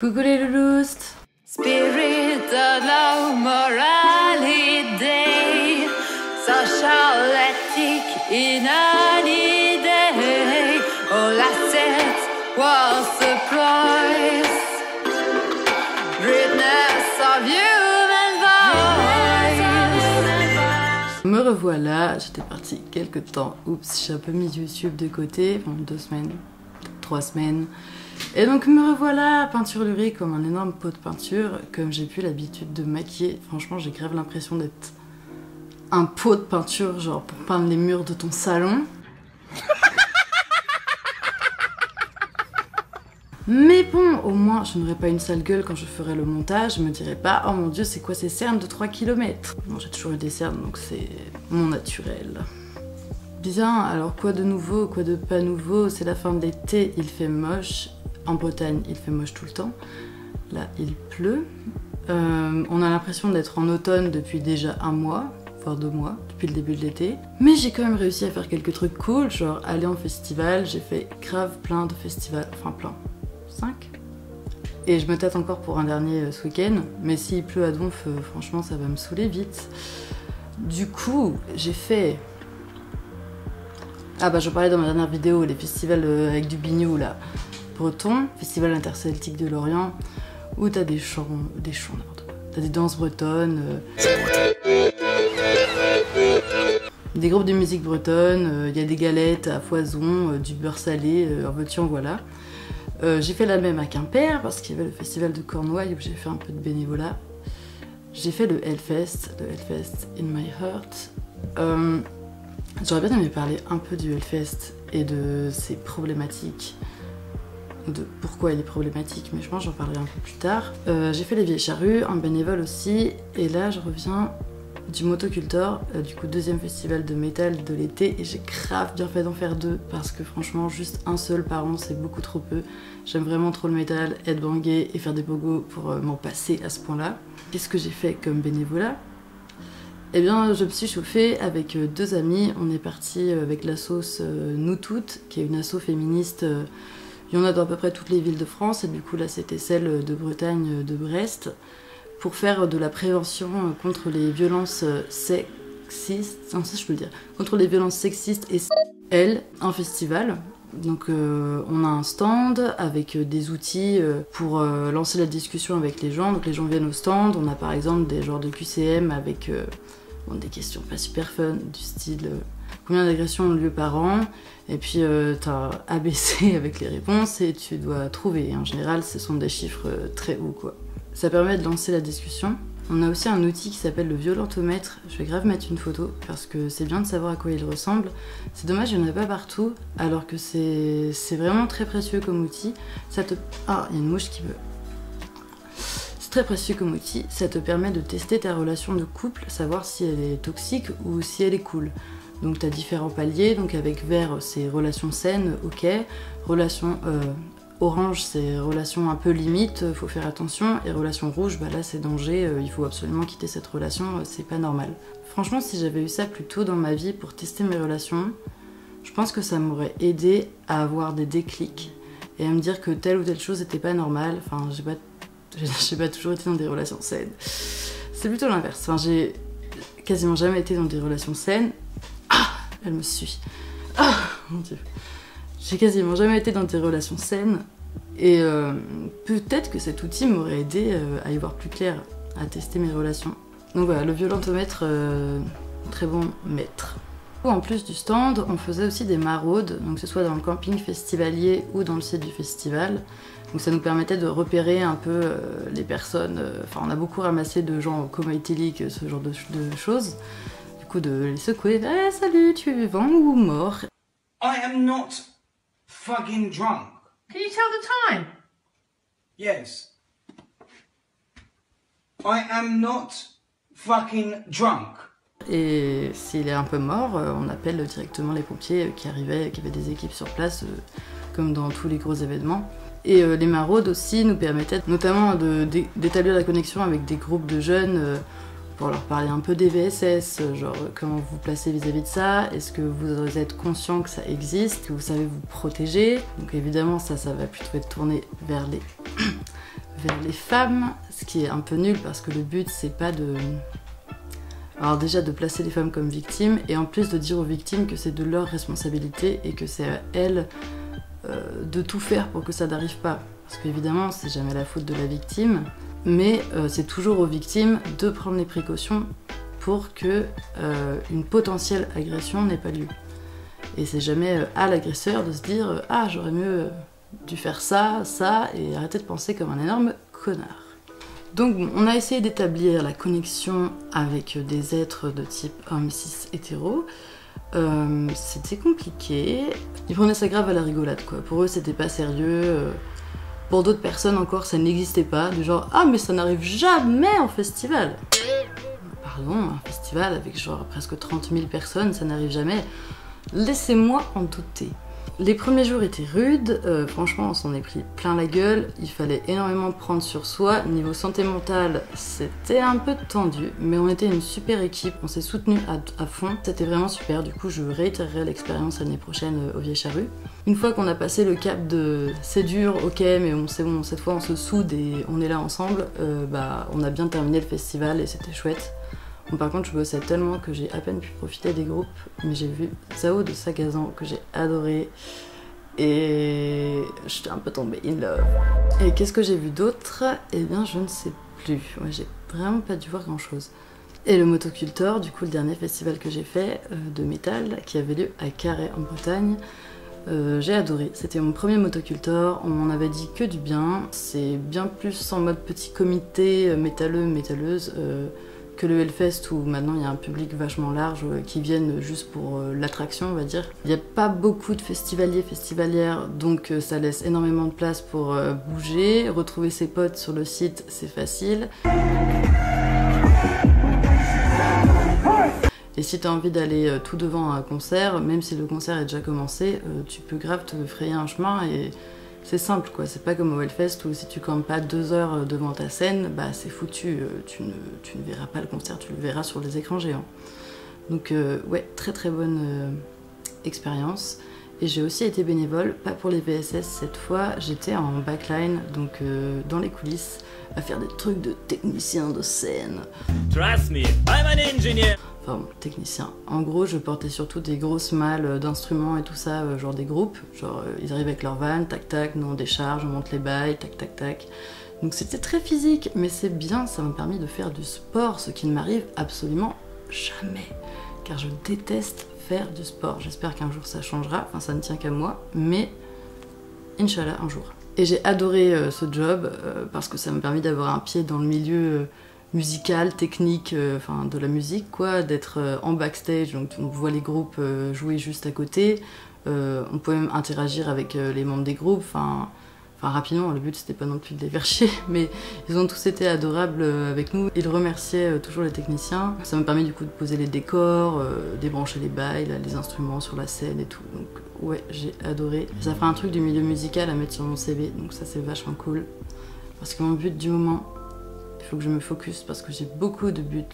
Coucou les loulous. Spirit of love, morality, social ethic in any day. All assets was supplies. Greatness of human voice. Me revoilà, j'étais partie quelques temps. Oups, j'ai un peu mis YouTube de côté, bon 2 semaines, 3 semaines. Et donc me revoilà peinturlurée comme un énorme pot de peinture, comme j'ai plus l'habitude de maquiller. Franchement, j'ai grave l'impression d'être un pot de peinture, genre pour peindre les murs de ton salon. Mais bon, au moins, je n'aurai pas une sale gueule quand je ferai le montage. Je me dirai pas, oh mon dieu, c'est quoi ces cernes de 3 km? Bon, j'ai toujours eu des cernes, donc c'est mon naturel. Bien, alors quoi de nouveau, quoi de pas nouveau? C'est la fin de l'été, il fait moche. En Bretagne, il fait moche tout le temps. Là, il pleut. On a l'impression d'être en automne depuis déjà 1 mois, voire 2 mois, depuis le début de l'été. Mais j'ai quand même réussi à faire quelques trucs cool, genre aller en festival. J'ai fait grave plein de festivals, enfin plein, 5. Et je me tâte encore pour un dernier ce week-end. Mais s'il pleut à donf, franchement, ça va me saouler vite. Du coup, j'ai fait... Ah bah j'en parlais dans ma dernière vidéo, les festivals avec du bignou là. Breton, festival interceltique de Lorient, où t'as des chants n'importe quoi. T'as des danses bretonnes, des groupes de musique bretonne, y a des galettes à foison, du beurre salé, en veux-tu en voilà. J'ai fait la même à Quimper, parce qu'il y avait le festival de Cornouailles où j'ai fait un peu de bénévolat. J'ai fait le Hellfest in my heart. J'aurais bien aimé parler un peu du Hellfest et de ses problématiques, de pourquoi il est problématique, mais je pense que j'en parlerai un peu plus tard. J'ai fait les Vieilles Charrues, en bénévole aussi, et là je reviens du Motocultor, du coup 2e festival de métal de l'été, et j'ai grave bien fait d'en faire 2, parce que franchement juste un seul par an c'est beaucoup trop peu. J'aime vraiment trop le métal, headbanger et faire des pogos pour m'en passer à ce point-là. Qu'est-ce que j'ai fait comme bénévolat? Eh bien, je me suis chauffée avec 2 amis. On est parti avec l'association Nous Toutes, qui est une asso féministe. Il y en a dans à peu près toutes les villes de France, et du coup là c'était celle de Bretagne, de Brest, pour faire de la prévention contre les violences sexistes, non, ça je peux le dire, contre les violences sexistes et sexuelles, un festival. Donc on a un stand avec des outils pour lancer la discussion avec les gens. Donc les gens viennent au stand, on a par exemple des genres de QCM avec des questions pas super fun, du style combien d'agressions ont lieu par an, et puis t'as ABC avec les réponses et tu dois trouver. En général ce sont des chiffres très hauts quoi. Ça permet de lancer la discussion. On a aussi un outil qui s'appelle le violentomètre. Je vais grave mettre une photo parce que c'est bien de savoir à quoi il ressemble. C'est dommage, il n'y en a pas partout, alors que c'est vraiment très précieux comme outil. Ça te... Ah, il y a une mouche qui veut... C'est très précieux comme outil. Ça te permet de tester ta relation de couple, savoir si elle est toxique ou si elle est cool. Donc tu as différents paliers. Donc avec vert, c'est relations saines, ok. Relations... Orange, c'est relation un peu limite, faut faire attention, et relation rouge, bah là c'est danger, il faut absolument quitter cette relation, c'est pas normal. Franchement, si j'avais eu ça plus tôt dans ma vie pour tester mes relations, je pense que ça m'aurait aidé à avoir des déclics et à me dire que telle ou telle chose n'était pas normale. Enfin, j'ai pas toujours été dans des relations saines. C'est plutôt l'inverse. Enfin, j'ai quasiment jamais été dans des relations saines. Ah, elle me suit. Ah, mon dieu. J'ai quasiment jamais été dans des relations saines, et peut-être que cet outil m'aurait aidé à y voir plus clair, à tester mes relations. Donc voilà, le violentomètre, très bon maître. En plus du stand, on faisait aussi des maraudes, donc que ce soit dans le camping festivalier ou dans le site du festival. Donc ça nous permettait de repérer un peu les personnes, enfin on a beaucoup ramassé de gens au coma éthylique, ce genre de choses. Du coup de les secouer, ah, salut, tu es vivant ou mort? I am not fucking drunk. Can you tell the time? Yes. I am not fucking drunk. Et s'il est un peu mort, on appelle directement les pompiers qui arrivaient, qui avaient des équipes sur place, comme dans tous les gros événements. Et les maraudes aussi nous permettaient notamment d'établir la connexion avec des groupes de jeunes pour leur parler un peu des VSS, genre comment vous vous placez vis-à-vis de ça, est-ce que vous êtes conscient que ça existe, que vous savez vous protéger. Donc évidemment ça va plutôt être tourné vers Vers les femmes, ce qui est un peu nul parce que le but c'est pas de... Alors déjà de placer les femmes comme victimes et en plus de dire aux victimes que c'est de leur responsabilité et que c'est à elles de tout faire pour que ça n'arrive pas. Parce qu'évidemment c'est jamais la faute de la victime, mais c'est toujours aux victimes de prendre les précautions pour que une potentielle agression n'ait pas lieu. Et c'est jamais à l'agresseur de se dire « Ah, j'aurais mieux dû faire ça, ça » et arrêter de penser comme un énorme connard. Donc on a essayé d'établir la connexion avec des êtres de type homme cis hétéro. C'était compliqué. Ils prenaient ça grave à la rigolade quoi. Pour eux c'était pas sérieux. Pour d'autres personnes encore ça n'existait pas. Du genre ah mais ça n'arrive jamais en festival. Pardon, un festival avec genre presque 30 000 personnes ça n'arrive jamais. Laissez-moi en douter. Les premiers jours étaient rudes, franchement on s'en est pris plein la gueule, il fallait énormément prendre sur soi, niveau santé mentale c'était un peu tendu, mais on était une super équipe, on s'est soutenus à fond, c'était vraiment super, du coup je réitérerai l'expérience l'année prochaine au Vieille Charrue. Une fois qu'on a passé le cap de c'est dur, ok mais c'est bon, cette fois on se soude et on est là ensemble, on a bien terminé le festival et c'était chouette. Bon, par contre, je bossais tellement que j'ai à peine pu profiter des groupes, mais j'ai vu Zao de Sagazan que j'ai adoré et j'étais un peu tombée in love. Et qu'est-ce que j'ai vu d'autre? Eh bien, je ne sais plus. Ouais, j'ai vraiment pas dû voir grand-chose. Et le Motocultor, du coup, le dernier festival que j'ai fait de métal, qui avait lieu à Carhaix en Bretagne, j'ai adoré. C'était mon premier Motocultor, on m'en avait dit que du bien. C'est bien plus en mode petit comité métalleux, métalleuse. Que le Hellfest où maintenant il y a un public vachement large qui viennent juste pour l'attraction on va dire. Il n'y a pas beaucoup de festivaliers, festivalières donc ça laisse énormément de place pour bouger, retrouver ses potes sur le site c'est facile. Et si tu as envie d'aller tout devant un concert, même si le concert est déjà commencé, tu peux grave te frayer un chemin et c'est simple quoi, c'est pas comme au Hellfest où si tu campes pas 2 heures devant ta scène, bah c'est foutu, tu ne verras pas le concert, tu le verras sur les écrans géants. Donc ouais, très très bonne expérience. Et j'ai aussi été bénévole, pas pour les VSS cette fois, j'étais en backline, donc dans les coulisses, à faire des trucs de technicien de scène. Trust me, I'm an engineer. Enfin, technicien. En gros, je portais surtout des grosses malles d'instruments et tout ça, genre des groupes. Genre, ils arrivent avec leur van, tac tac, nous on décharge, on monte les bails, tac tac tac. Donc c'était très physique, mais c'est bien, ça m'a permis de faire du sport, ce qui ne m'arrive absolument jamais. Car je déteste faire du sport. J'espère qu'un jour ça changera, enfin ça ne tient qu'à moi, mais Inch'Allah un jour. Et j'ai adoré ce job parce que ça m'a permis d'avoir un pied dans le milieu musical, technique, enfin de la musique quoi, d'être en backstage, donc on voit les groupes jouer juste à côté, on pouvait même interagir avec les membres des groupes, enfin rapidement, le but c'était pas non plus de les faire chier, mais ils ont tous été adorables avec nous, ils remerciaient toujours les techniciens, ça m'a permis du coup de poser les décors, débrancher les bails, les instruments sur la scène et tout, donc ouais j'ai adoré. Ça fera un truc du milieu musical à mettre sur mon CV, donc ça c'est vachement cool, parce que mon but du moment, il faut que je me focus parce que j'ai beaucoup de buts,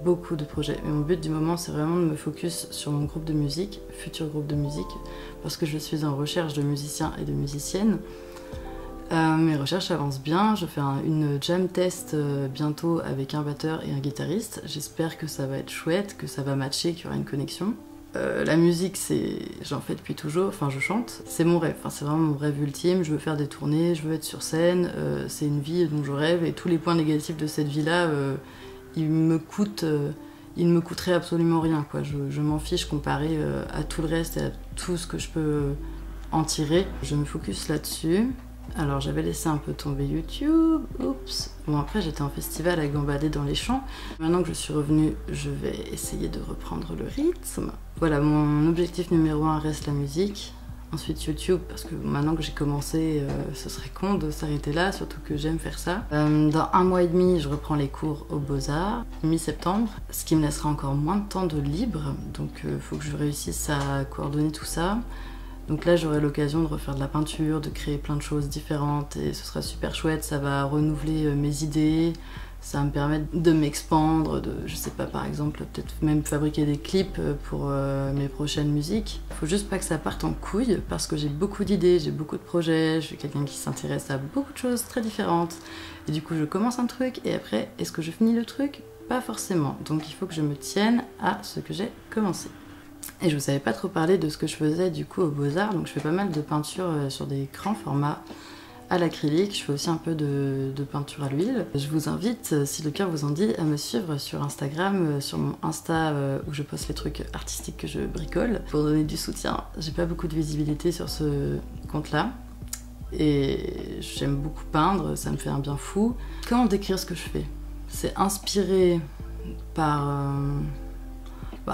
beaucoup de projets. Mais mon but du moment, c'est vraiment de me focus sur mon groupe de musique, futur groupe de musique, parce que je suis en recherche de musiciens et de musiciennes. Mes recherches avancent bien, je fais une jam test bientôt avec un batteur et un guitariste. J'espère que ça va être chouette, que ça va matcher, qu'il y aura une connexion. La musique, j'en fais depuis toujours, enfin je chante, c'est mon rêve, enfin, c'est vraiment mon rêve ultime, je veux faire des tournées, je veux être sur scène, c'est une vie dont je rêve et tous les points négatifs de cette vie-là, ils ne me coûteraient absolument rien, quoi. Je m'en fiche comparé à tout le reste et à tout ce que je peux en tirer. Je me focus là-dessus. Alors j'avais laissé un peu tomber YouTube, oups. Bon après j'étais en festival à gambader dans les champs. Maintenant que je suis revenue, je vais essayer de reprendre le rythme. Voilà, mon objectif numéro 1 reste la musique. Ensuite YouTube, parce que maintenant que j'ai commencé, ce serait con de s'arrêter là, surtout que j'aime faire ça. Dans 1 mois et demi, je reprends les cours aux Beaux-Arts, mi-septembre, ce qui me laissera encore moins de temps de libre, donc faut que je réussisse à coordonner tout ça. Donc là, j'aurai l'occasion de refaire de la peinture, de créer plein de choses différentes et ce sera super chouette, ça va renouveler mes idées, Ça me permet de m'expandre, de, je sais pas, par exemple, peut-être même fabriquer des clips pour mes prochaines musiques. Faut juste pas que ça parte en couille, parce que j'ai beaucoup d'idées, j'ai beaucoup de projets, je suis quelqu'un qui s'intéresse à beaucoup de choses très différentes. Et du coup, je commence un truc, et après, est-ce que je finis le truc? Pas forcément. Donc il faut que je me tienne à ce que j'ai commencé. Et je vous savais pas trop parler de ce que je faisais du coup aux Beaux-Arts, donc je fais pas mal de peinture sur des grands formats, à l'acrylique, je fais aussi un peu de peinture à l'huile. Je vous invite, si le cœur vous en dit, à me suivre sur Instagram, sur mon Insta où je poste les trucs artistiques que je bricole, pour donner du soutien. J'ai pas beaucoup de visibilité sur ce compte-là, et j'aime beaucoup peindre, ça me fait un bien fou. Comment décrire ce que je fais? C'est inspiré par...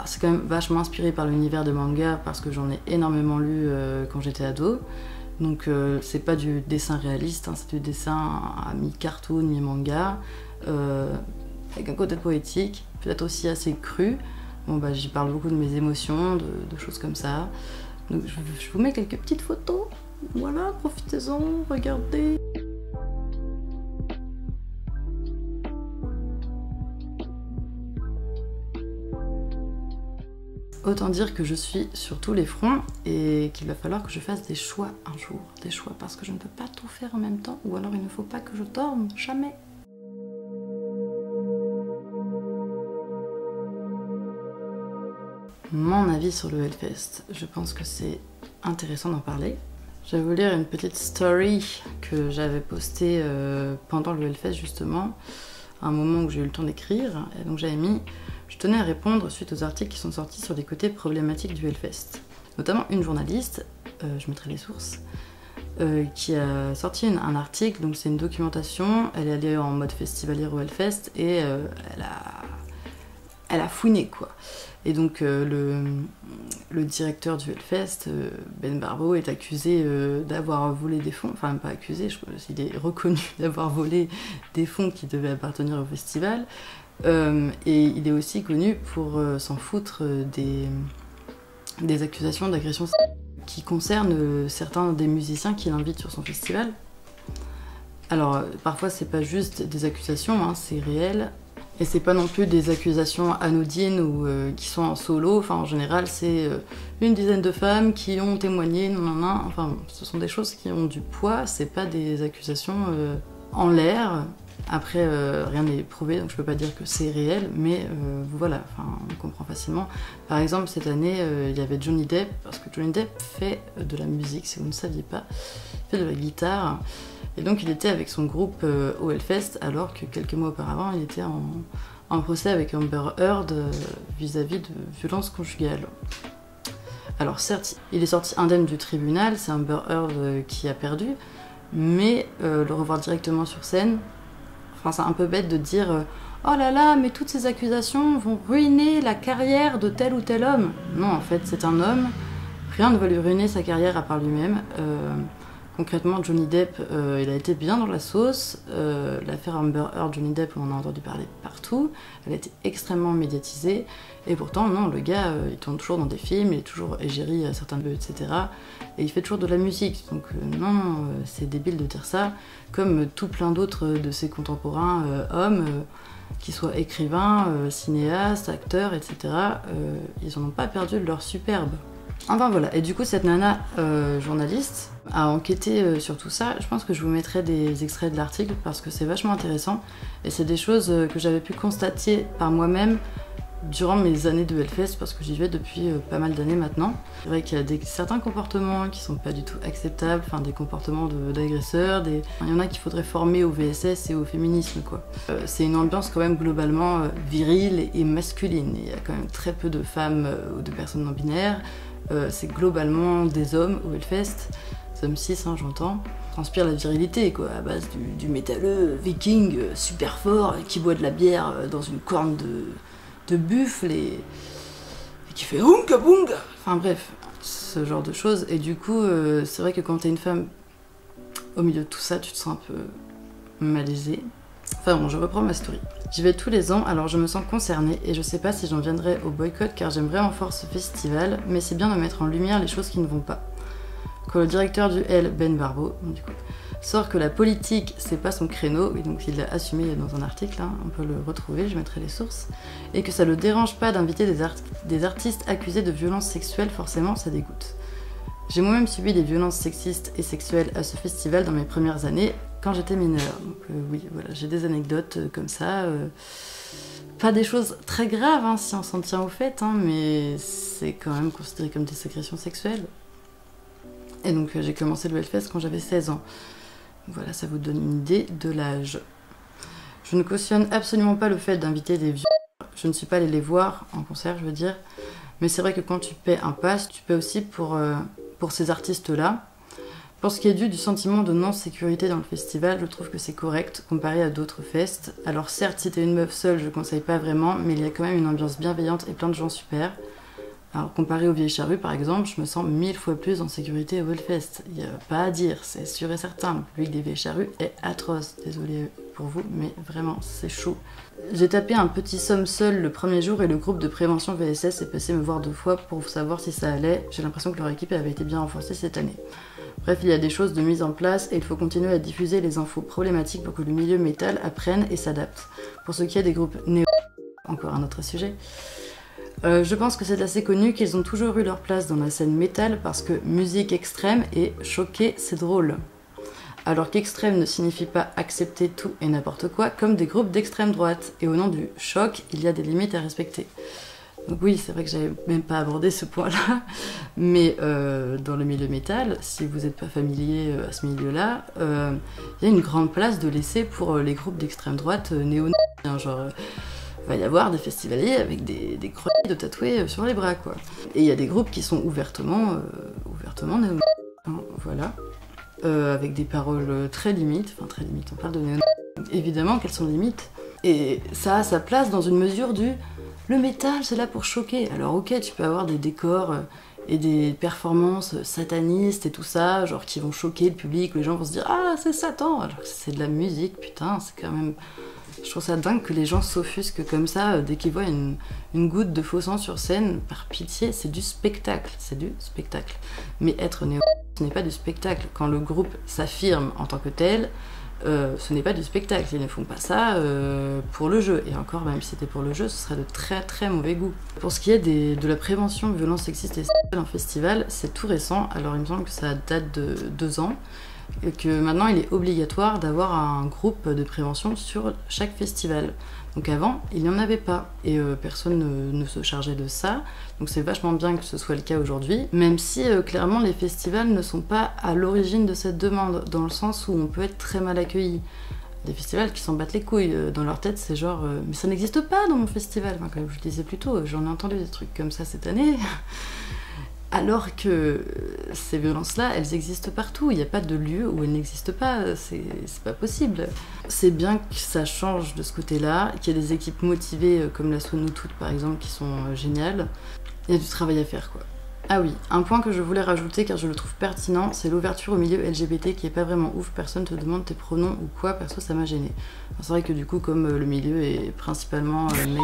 c'est quand même vachement inspiré par l'univers de manga, parce que j'en ai énormément lu quand j'étais ado. Donc c'est pas du dessin réaliste, hein, c'est du dessin à mi-cartoon, mi-manga, avec un côté poétique, peut-être aussi assez cru. Bon bah j'y parle beaucoup de mes émotions, de choses comme ça. Donc je vous mets quelques petites photos, voilà, profitez-en, regardez. Autant dire que je suis sur tous les fronts et qu'il va falloir que je fasse des choix un jour, des choix, parce que je ne peux pas tout faire en même temps, ou alors il ne faut pas que je dorme, jamais. Mon avis sur le Hellfest, je pense que c'est intéressant d'en parler. Je vais vous lire une petite story que j'avais postée pendant le Hellfest justement, à un moment où j'ai eu le temps d'écrire, et donc j'avais mis: je tenais à répondre suite aux articles qui sont sortis sur les côtés problématiques du Hellfest. Notamment une journaliste, je mettrai les sources, qui a sorti un article, donc c'est une documentation, elle est allée en mode festivalier au Hellfest et elle a fouiné quoi. Et donc le directeur du Hellfest, Ben Barbeau, est accusé d'avoir volé des fonds, enfin pas accusé, il est reconnu d'avoir volé des fonds qui devaient appartenir au festival. Et il est aussi connu pour s'en foutre des accusations d'agression qui concernent certains des musiciens qu'il invite sur son festival. Alors parfois c'est pas juste des accusations, hein, c'est réel. Et c'est pas non plus des accusations anodines ou qui sont en solo, enfin en général c'est une dizaine de femmes qui ont témoigné, enfin ce sont des choses qui ont du poids, c'est pas des accusations en l'air. Après rien n'est prouvé, donc je peux pas dire que c'est réel, mais voilà, enfin, on comprend facilement. Par exemple cette année il y avait Johnny Depp, parce que Johnny Depp fait de la musique, si vous ne saviez pas, il fait de la guitare. Et donc il était avec son groupe au Hellfest, alors que quelques mois auparavant il était en procès avec Amber Heard vis-à-vis de violences conjugales. Alors certes, il est sorti indemne du tribunal, c'est Amber Heard qui a perdu, mais le revoir directement sur scène, enfin c'est un peu bête de dire oh là là, mais toutes ces accusations vont ruiner la carrière de tel ou tel homme. Non, en fait c'est un homme, rien ne va lui ruiner sa carrière à part lui-même. Concrètement, Johnny Depp, il a été bien dans la sauce. L'affaire Amber Heard, Johnny Depp, on en a entendu parler partout. Elle a été extrêmement médiatisée. Et pourtant, non, le gars, il tourne toujours dans des films, il est toujours égérie à certains lieux, etc. Et il fait toujours de la musique. Donc non, c'est débile de dire ça. Comme tout plein d'autres de ses contemporains hommes, qu'ils soient écrivains, cinéastes, acteurs, etc. Ils n'en ont pas perdu de leur superbe. Enfin voilà, et du coup cette nana journaliste a enquêté sur tout ça. Je pense que je vous mettrai des extraits de l'article parce que c'est vachement intéressant et c'est des choses que j'avais pu constater par moi-même durant mes années de Hellfest, parce que j'y vais depuis pas mal d'années maintenant. C'est vrai qu'il y a certains comportements qui sont pas du tout acceptables, enfin des comportements d'agresseurs, il y en a qu'il faudrait former au VSS et au féminisme quoi. C'est une ambiance quand même globalement virile et masculine. Il y a quand même très peu de femmes ou de personnes non binaires. C'est globalement des hommes au Hellfest, des hommes cis, hein, j'entends. Transpire la virilité quoi, à base du métalleux viking super fort qui boit de la bière dans une corne de buffle et qui fait ounga bunga. Enfin bref, ce genre de choses. Et du coup, c'est vrai que quand t'es une femme au milieu de tout ça, tu te sens un peu malaisée. Enfin bon, je reprends ma story. J'y vais tous les ans, alors je me sens concernée et je sais pas si j'en viendrai au boycott car j'aime vraiment fort ce festival, mais c'est bien de mettre en lumière les choses qui ne vont pas. Quand le directeur du Hell, Ben Barbeau, du coup, sort que la politique, c'est pas son créneau, et donc il l'a assumé dans un article, hein, on peut le retrouver, je mettrai les sources, et que ça le dérange pas d'inviter des artistes accusés de violences sexuelles, forcément ça dégoûte. J'ai moi-même subi des violences sexistes et sexuelles à ce festival dans mes premières années, quand j'étais mineure. Donc oui, voilà, j'ai des anecdotes comme ça. Pas des choses très graves, hein, si on s'en tient au fait, hein, mais c'est quand même considéré comme des agressions sexuelles. Et donc j'ai commencé le Hellfest quand j'avais 16 ans. Voilà, ça vous donne une idée de l'âge. Je ne cautionne absolument pas le fait d'inviter des vieux. Je ne suis pas allée les voir en concert, je veux dire. Mais c'est vrai que quand tu paies un pass, tu paies aussi pour ces artistes-là. Pour ce qui est du sentiment de non-sécurité dans le festival, je trouve que c'est correct comparé à d'autres fests. Alors certes, si t'es une meuf seule, je conseille pas vraiment, mais il y a quand même une ambiance bienveillante et plein de gens super. Alors comparé aux Vieilles Charrues par exemple, je me sens 1000 fois plus en sécurité au Hellfest. Il n'y a pas à dire, c'est sûr et certain. Le public des Vieilles Charrues est atroce, désolé pour vous, mais vraiment c'est chaud. J'ai tapé un petit somme seul le premier jour et le groupe de prévention VSS est passé me voir 2 fois pour savoir si ça allait. J'ai l'impression que leur équipe avait été bien renforcée cette année. Bref, il y a des choses de mise en place et il faut continuer à diffuser les infos problématiques pour que le milieu métal apprenne et s'adapte. Pour ce qui est des groupes néo... encore un autre sujet. Je pense que c'est assez connu qu'ils ont toujours eu leur place dans la scène métal parce que musique extrême et choquer c'est drôle. Alors qu'extrême ne signifie pas accepter tout et n'importe quoi comme des groupes d'extrême droite. Et au nom du choc, il y a des limites à respecter. Donc oui, c'est vrai que j'avais même pas abordé ce point-là, mais dans le milieu métal, si vous n'êtes pas familier à ce milieu-là, il y a une grande place de laisser pour les groupes d'extrême droite néo-nazis, genre... il va y avoir des festivaliers avec des chroniques de tatoués sur les bras, quoi. Et il y a des groupes qui sont ouvertement néo, hein, voilà. Avec des paroles très limites, on parle de néo. Évidemment qu'elles sont limites. Et ça a sa place dans une mesure du... Le métal, c'est là pour choquer. Alors ok, tu peux avoir des décors et des performances satanistes et tout ça, genre qui vont choquer le public, où les gens vont se dire « Ah, c'est Satan !» Alors que c'est de la musique, putain, c'est quand même... Je trouve ça dingue que les gens s'offusquent comme ça dès qu'ils voient une goutte de faux sang sur scène. Par pitié, c'est du spectacle, Mais être néo, ce n'est pas du spectacle. Quand le groupe s'affirme en tant que tel, ce n'est pas du spectacle. Ils ne font pas ça pour le jeu. Et encore, même si c'était pour le jeu, ce serait de très très mauvais goût. Pour ce qui est de la prévention de violences sexistes et sexuelles en festival, c'est tout récent. Alors il me semble que ça date de 2 ans. Et que maintenant il est obligatoire d'avoir un groupe de prévention sur chaque festival. Donc avant, il n'y en avait pas, et personne ne se chargeait de ça, donc c'est vachement bien que ce soit le cas aujourd'hui, même si clairement les festivals ne sont pas à l'origine de cette demande, dans le sens où on peut être très mal accueilli. Des festivals qui s'en battent les couilles, dans leur tête c'est genre mais ça n'existe pas dans mon festival, enfin, comme je le disais plus tôt, j'en ai entendu des trucs comme ça cette année. Alors que ces violences-là, elles existent partout. Il n'y a pas de lieu où elles n'existent pas. C'est pas possible. C'est bien que ça change de ce côté-là, qu'il y ait des équipes motivées comme la Sois Nous Toutes par exemple qui sont géniales. Il y a du travail à faire, quoi. Ah oui, un point que je voulais rajouter car je le trouve pertinent, c'est l'ouverture au milieu LGBT qui est pas vraiment ouf. Personne te demande tes pronoms ou quoi, perso ça m'a gêné. C'est vrai que du coup, comme le milieu est principalement mec.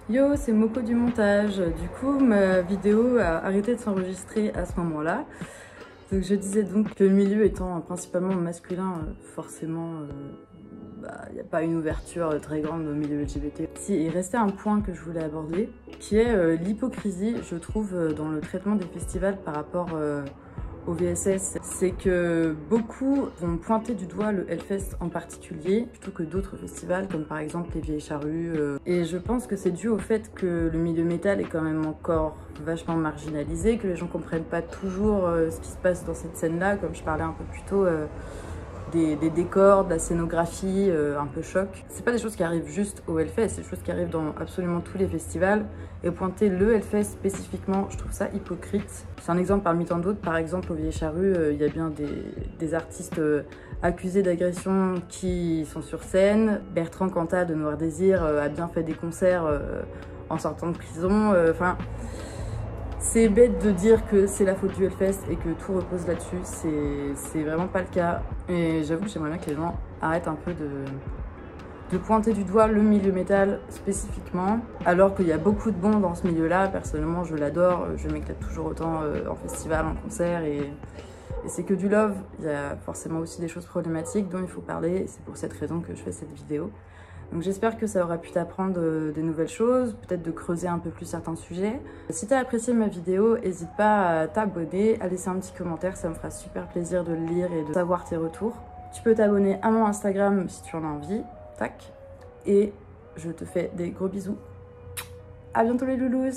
Yo, c'est Moko du montage. Du coup, ma vidéo a arrêté de s'enregistrer à ce moment-là. Donc je disais donc que le milieu étant principalement masculin, forcément, il n'y a pas une ouverture très grande au milieu LGBT. Si, il restait un point que je voulais aborder, qui est l'hypocrisie, je trouve, dans le traitement des festivals par rapport au VSS, c'est que beaucoup vont pointer du doigt le Hellfest en particulier, plutôt que d'autres festivals, comme par exemple les Vieilles Charrues. Et je pense que c'est dû au fait que le milieu métal est quand même encore vachement marginalisé, que les gens comprennent pas toujours ce qui se passe dans cette scène-là, comme je parlais un peu plus tôt, des décors, de la scénographie, un peu choc. C'est pas des choses qui arrivent juste au Hellfest, c'est des choses qui arrivent dans absolument tous les festivals. Et pointer le Hellfest spécifiquement, je trouve ça hypocrite. C'est un exemple parmi tant d'autres. Par exemple, au Vieilles Charrues, il y a bien des artistes accusés d'agression qui sont sur scène. Bertrand Cantat de Noir Désir a bien fait des concerts en sortant de prison. Enfin, c'est bête de dire que c'est la faute du Hellfest et que tout repose là-dessus. C'est vraiment pas le cas. Et j'avoue que j'aimerais bien que les gens arrêtent un peu de pointer du doigt le milieu métal spécifiquement, alors qu'il y a beaucoup de bons dans ce milieu-là. Personnellement, je l'adore, je m'éclate toujours autant en festival, en concert, et et c'est que du love, il y a forcément aussi des choses problématiques dont il faut parler, et c'est pour cette raison que je fais cette vidéo. Donc j'espère que ça aura pu t'apprendre des nouvelles choses, peut-être de creuser un peu plus certains sujets. Si t'as apprécié ma vidéo, n'hésite pas à t'abonner, à laisser un petit commentaire, ça me fera super plaisir de le lire et de savoir tes retours. Tu peux t'abonner à mon Instagram si tu en as envie, tac. Et je te fais des gros bisous. À bientôt les loulous!